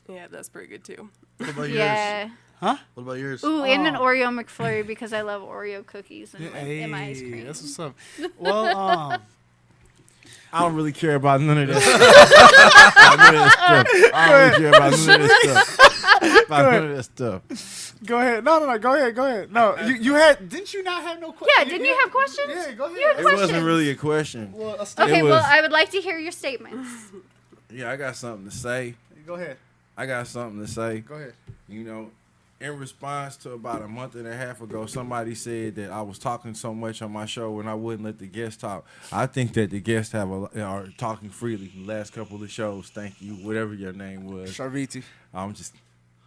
Yeah, that's pretty good too. What about yours? Yeah. What about yours? Ooh, and an Oh. Oreo McFlurry because I love Oreo cookies and Hey, my ice cream. that's what's up. Well, I don't really care about none of that stuff. I don't really care about none of that stuff. About none of that stuff. go ahead. No. Go ahead. No, you had. Didn't you not have no questions? Yeah, didn't you have questions? Yeah, go ahead. You had It wasn't questions. really a question. Well, Okay, It well, was- I would like to hear your statements. Yeah, I got something to say. go ahead. I got something to say. Go ahead. You know, in response to about a month and a half ago, somebody said that I was talking so much on my show and I wouldn't let the guests talk. I think that the guests are talking freely. The last couple of shows, thank you, whatever your name was. Sharviti. I'm just,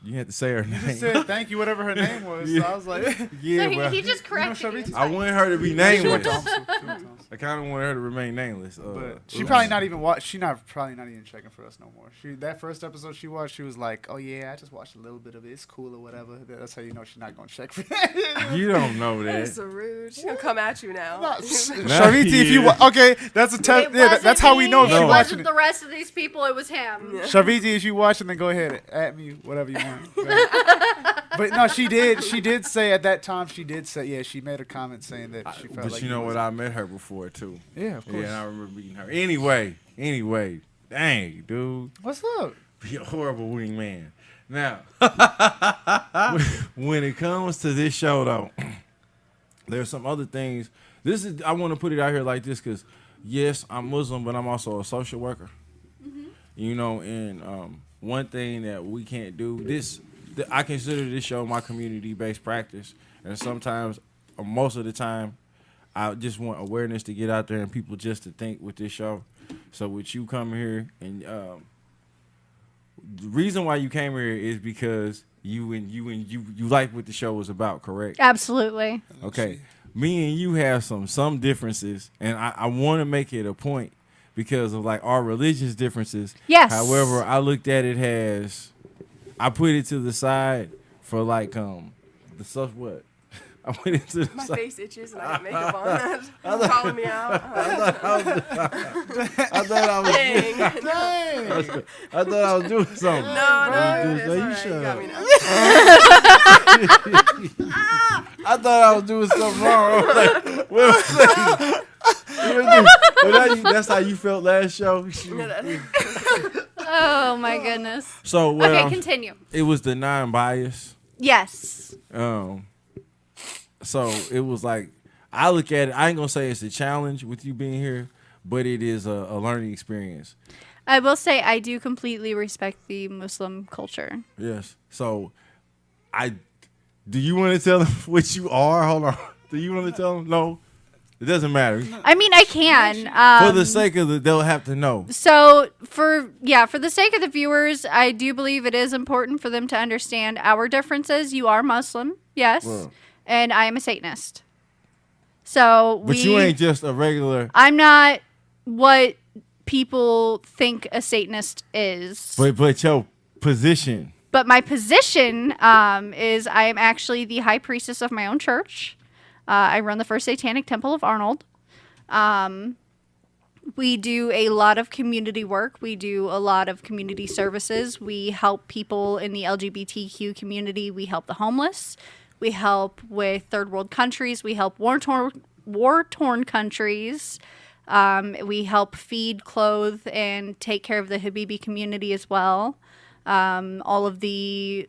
you had to say her You name. just said thank you, whatever her name was. So I was like, Yeah, So but he just corrected Sharviti? you. I wanted her to be She went nameless. Thompson. She went Thompson. I kind of wanted her to remain nameless. But she probably not even watch. She probably not even checking for us no more. That first episode she watched, she was like, "Oh yeah, I just watched a little bit of it. It's cool or whatever." That's how you know she's not gonna check for that. You don't know That's that. so rude. She's gonna come at you now. Sharviti, if you okay, that's a test. It Yeah, wasn't that's how we know me, if No. you're It watching wasn't it. the rest of these people. It was him. Yeah. Sharviti, if you watching, then go ahead at me, whatever you want. Go ahead. But no, she did say at that time. She did say, yeah, she made a comment saying that she felt But like you know he what? was- I met her before too. Yeah, of course. Yeah, and I remember meeting her. Anyway, dang, dude. What's up? Be a horrible wingman. Now, when it comes to this show, though, there's some other things. I want to put it out here like this because, yes, I'm Muslim, but I'm also a social worker. You know, and one thing that we can't do, I consider this show my community-based practice. And sometimes, or most of the time, I just want awareness to get out there and people just to think with this show. So with you coming here and the reason why you came here is because you like what the show was about, correct? Absolutely. Okay. Me and you have some differences, and I want to make it a point because of like our religious differences. Yes. However, I looked at it as I put it to the side for like the stuff what. I put it to the My side. face itches and I got makeup on. Calling me out. I thought I was Dang. Dang. I thought I was doing something. No, Dude, it's you all right. shut You got up. me now. I thought I was doing something wrong. I was like, what was that's how you felt last show? Oh my goodness. So Okay, continue. it was the non-bias. Yes. So it was like, I look at it, I ain't gonna say it's a challenge with you being here, but it is a learning experience. I will say I do completely respect the Muslim culture. Yes. So do you want to tell them what you are? Hold on. Do you want to tell them? No. It doesn't matter. I mean, I can. For the sake of it, they'll have to know. So for the sake of the viewers, I do believe it is important for them to understand our differences. You are Muslim, yes, Well. and I am a Satanist. So But you ain't just a regular. I'm not what people think a Satanist is. But your position. But my position is I am actually the high priestess of my own church. I run the First Satanic Temple of Arnold. We do a lot of community work. We do a lot of community services. We help people in the LGBTQ community. We help the homeless. We help with third world countries. We help war-torn countries. We help feed, clothe, and take care of the Habibi community as well. All of the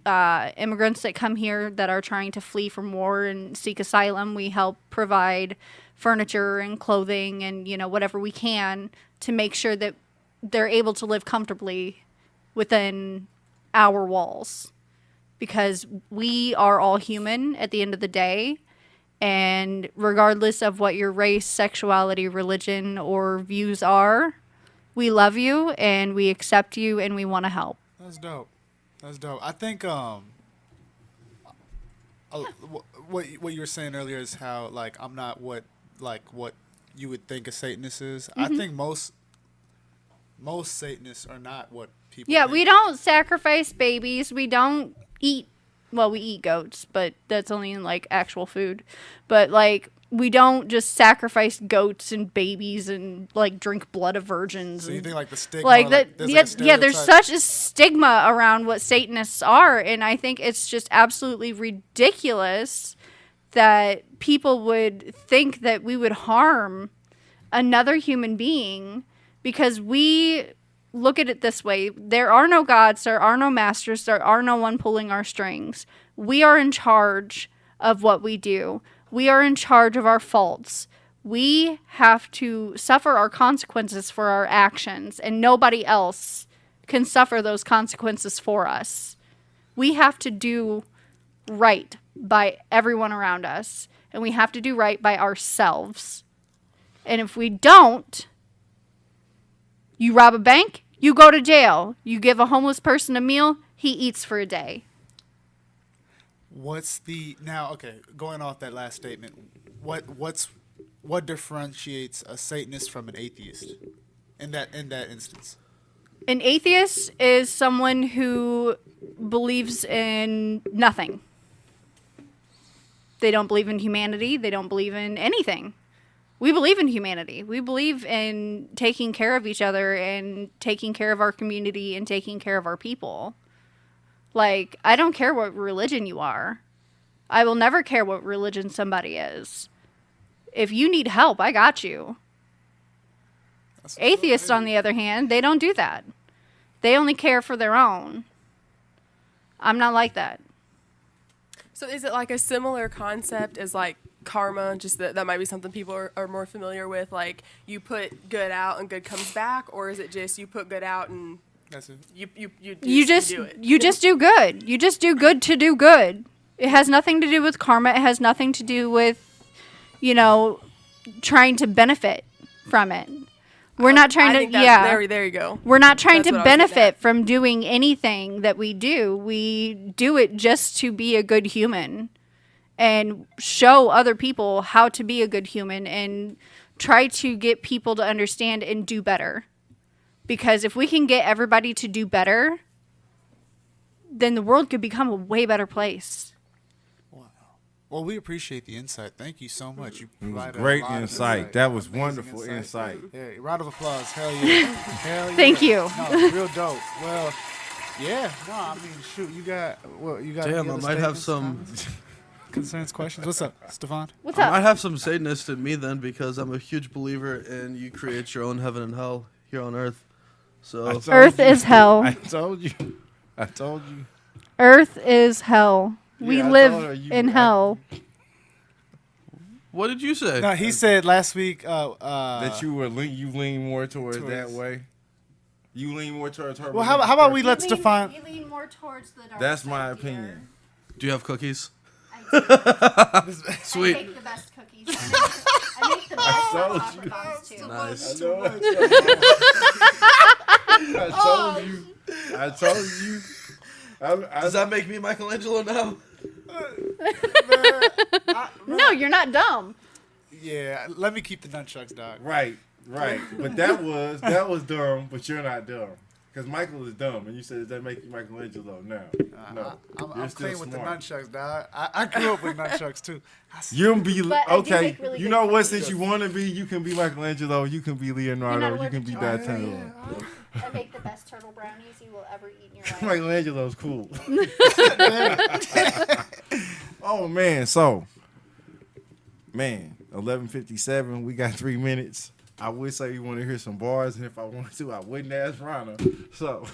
immigrants that come here that are trying to flee from war and seek asylum, we help provide furniture and clothing and, whatever we can to make sure that they're able to live comfortably within our walls. Because we are all human at the end of the day. And regardless of what your race, sexuality, religion, or views are, we love you and we accept you and we want to help. That's dope. I think what you were saying earlier is how like I'm not what you would think a Satanist is. I think most Satanists are not what people think. We don't sacrifice babies. We don't eat. Well, we eat goats, but that's only in like actual food. But like we don't just sacrifice goats and babies and like drink blood of virgins. So you think like the stigma, like that? There's stereotype? such a stigma around what Satanists are, and I think it's just absolutely ridiculous that people would think that we would harm another human being because we look at it this way. There are no gods, there are no masters, there are no one pulling our strings. We are in charge of what we do. We are in charge of our faults. We have to suffer our consequences for our actions, and nobody else can suffer those consequences for us. We have to do right by everyone around us, and we have to do right by ourselves. And if we don't, you rob a bank, you go to jail. You give a homeless person a meal, he eats for a day. Going off that last statement, what differentiates a Satanist from an atheist in that instance? An atheist is someone who believes in nothing. They don't believe in humanity. They don't believe in anything. We believe in humanity. We believe in taking care of each other and taking care of our community and taking care of our people. Like, I don't care what religion you are. I will never care what religion somebody is. If you need help, I got you. Atheists, on the other hand, they don't do that. They only care for their own. I'm not like that. So is it like a similar concept as like karma? Just that might be something people are more familiar with. Like you put good out and good comes back, or is it just you put good out and that's it? You just do it. You just do good. You just do good to do good. It has nothing to do with karma. It has nothing to do with, trying to benefit from it. We're not trying to. There you go. We're not trying That's to benefit from doing anything that we do. We do it just to be a good human and show other people how to be a good human and try to get people to understand and do better. Because if we can get everybody to do better, then the world could become a way better place. Wow. Well, we appreciate the insight. Thank you so much. You provided great insight. That was wonderful insight. Yeah, round of applause. Hell yeah. Hell yeah. Thank you. No, real dope. Well, yeah. No, I mean, shoot, you got. Damn, I might have some concerns, questions. What's up, Stefan? What's I up? might have some Satanist in me then, because I'm a huge believer in you create your own heaven and hell here on Earth. So Earth is hell. I told you. Earth is hell. We Yeah, I live told her in hell. what did you say? No, he said last week That you lean more towards that way. You lean more towards her. Well, how about we let Stefan? You lean more towards the dark That's side, my dear. opinion. Do you have cookies? I do. Sweet. I make the best cookies. I make the best told chocolate you. buns, too. Nice. I told you. Does that make me Michelangelo now? No, you're not dumb. Yeah, let me keep the nunchucks, dog. Right. But that was dumb. But you're not dumb. Because Michael is dumb, and you said, does that make you Michelangelo? No. No. I'm clean with the nunchucks, dog. I grew up with nunchucks too. You can be But I do okay. make really You good know what? cookies. Since you want to be, you can be Michelangelo. You can be Leonardo. You can be Donatello. I make the best turtle brownies you will ever eat in your life. Michelangelo's cool. Oh man, so 11:57. We got 3 minutes. I would say you want to hear some bars, and if I wanted to, I wouldn't ask Rana. So.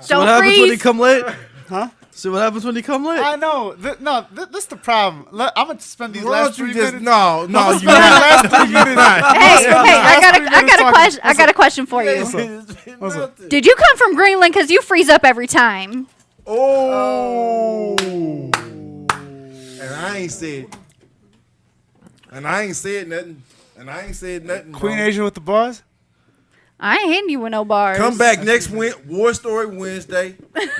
So what happens when you come late? Huh? So what happens when you come late? I know. This the problem. I'm gonna spend these Why last don't you 3 just minutes. no, I'm you gonna spend these not. last 3 minutes. Hey, I got a question for you. What's up? Did you come from Greenland? Because you freeze up every time. Oh. And I ain't said nothing. Queen bro. Asia with the bars. I ain't hitting you with no bars. Come back next War Story Wednesday.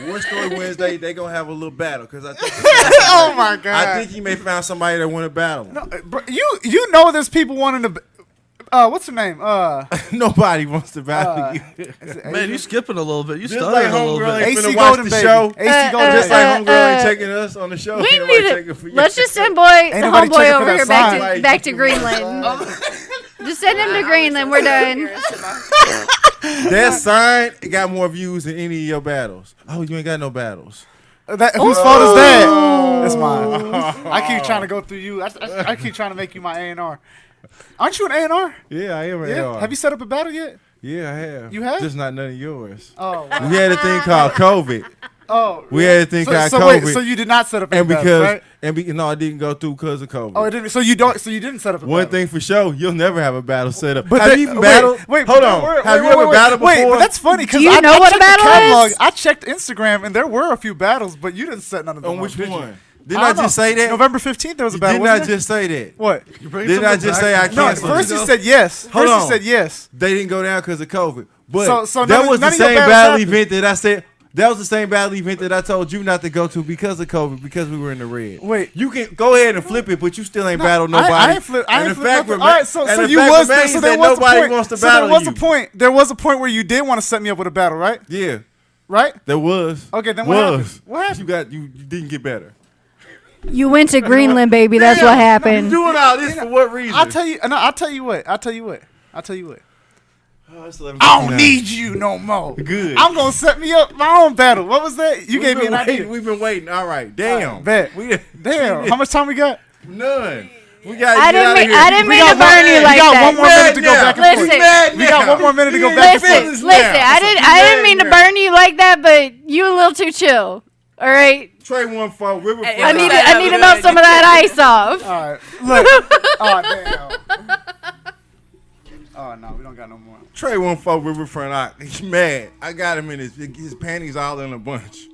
War Story Wednesday. They gonna have a little battle because I think. Oh my god. I think he may find somebody that want to battle. No, bro, you know there's people wanting to. What's her name? Nobody wants to battle you. Man, you skipping a little bit. You Just stuttering like a little Homegirl bit. ain't AC finna watch Golden, the baby. show. AC Golden. Just like Homegirl ain't taking us on the show. We Ain't nobody need taking to. for you. Let's just send Ain't nobody homeboy checking for over that here sign. back to Greenland. Just send him to Greenland. We're done. That sign got more views than any of your battles. Oh, you ain't got no battles. Whose fault is that? That's mine. I keep trying to go through you. I keep trying to make you my A&R. Aren't you an A&R? Yeah, I am an Yeah. AR. Have you set up a battle yet? Yeah, I have. You have? Just not none of yours. Oh. We had a thing called COVID. Oh. We had a thing called so COVID. wait, so you did not set up a and battle, because right? no, it didn't go through because of COVID. Oh, it didn't. So you didn't set up a One battle. thing for sure, you'll never have a battle set up. But Have that- you even wait, battled? wait, Hold wait, on. wait, Have you wait, ever wait, battled before? Wait, but that's funny because Do you I know what checked a battle the catalog. is? I checked Instagram and there were a few battles, but you didn't set none of them On up, which did you? one? Didn't I don't just know. say that? November 15th there was a You battle. did not wasn't there? just say that. What? You bring Didn't I something just back say I from No, canceled? first you you know? said yes. Hold First you on. said yes. They didn't go down because of COVID. But So that none was the of your same battles battle happened. event that I said. That was the same battle event that I told you not to go to because of COVID, because we were in the red. Wait. You can go ahead and flip it, but you still ain't battled nobody. I ain't flip. I And ain't the flip fact nothing. rema- All right, so and the you fact was remains so there that was a nobody point. wants to So there battle was you. a point. There was a point where you did want to set me up with a battle, right? Yeah, Right? there was. Okay, then what happened? What happened? You didn't get better. You went to Greenland, baby. That's what You happened. doing all this for what reason? I'll tell you. No, I'll tell you what. Oh, it's I don't need you no more. Good. I'm gonna set me up my own battle. What was that? You gave me an idea. We've been waiting. All right. Damn. Bet. We Damn. How much time we got? none. We got. I didn't mean to burn you like We got that. one more minute to go back and forth. Listen. We got one more minute to go back and forth. Listen, I didn't mean to burn you like that, but you a little too chill. All right, Trey One for Riverfront. I need to melt some of that ice off. All right. Look. Oh damn. Oh no, we don't got no more. Trey One for Riverfront. He's mad. I got him in his panties all in a bunch.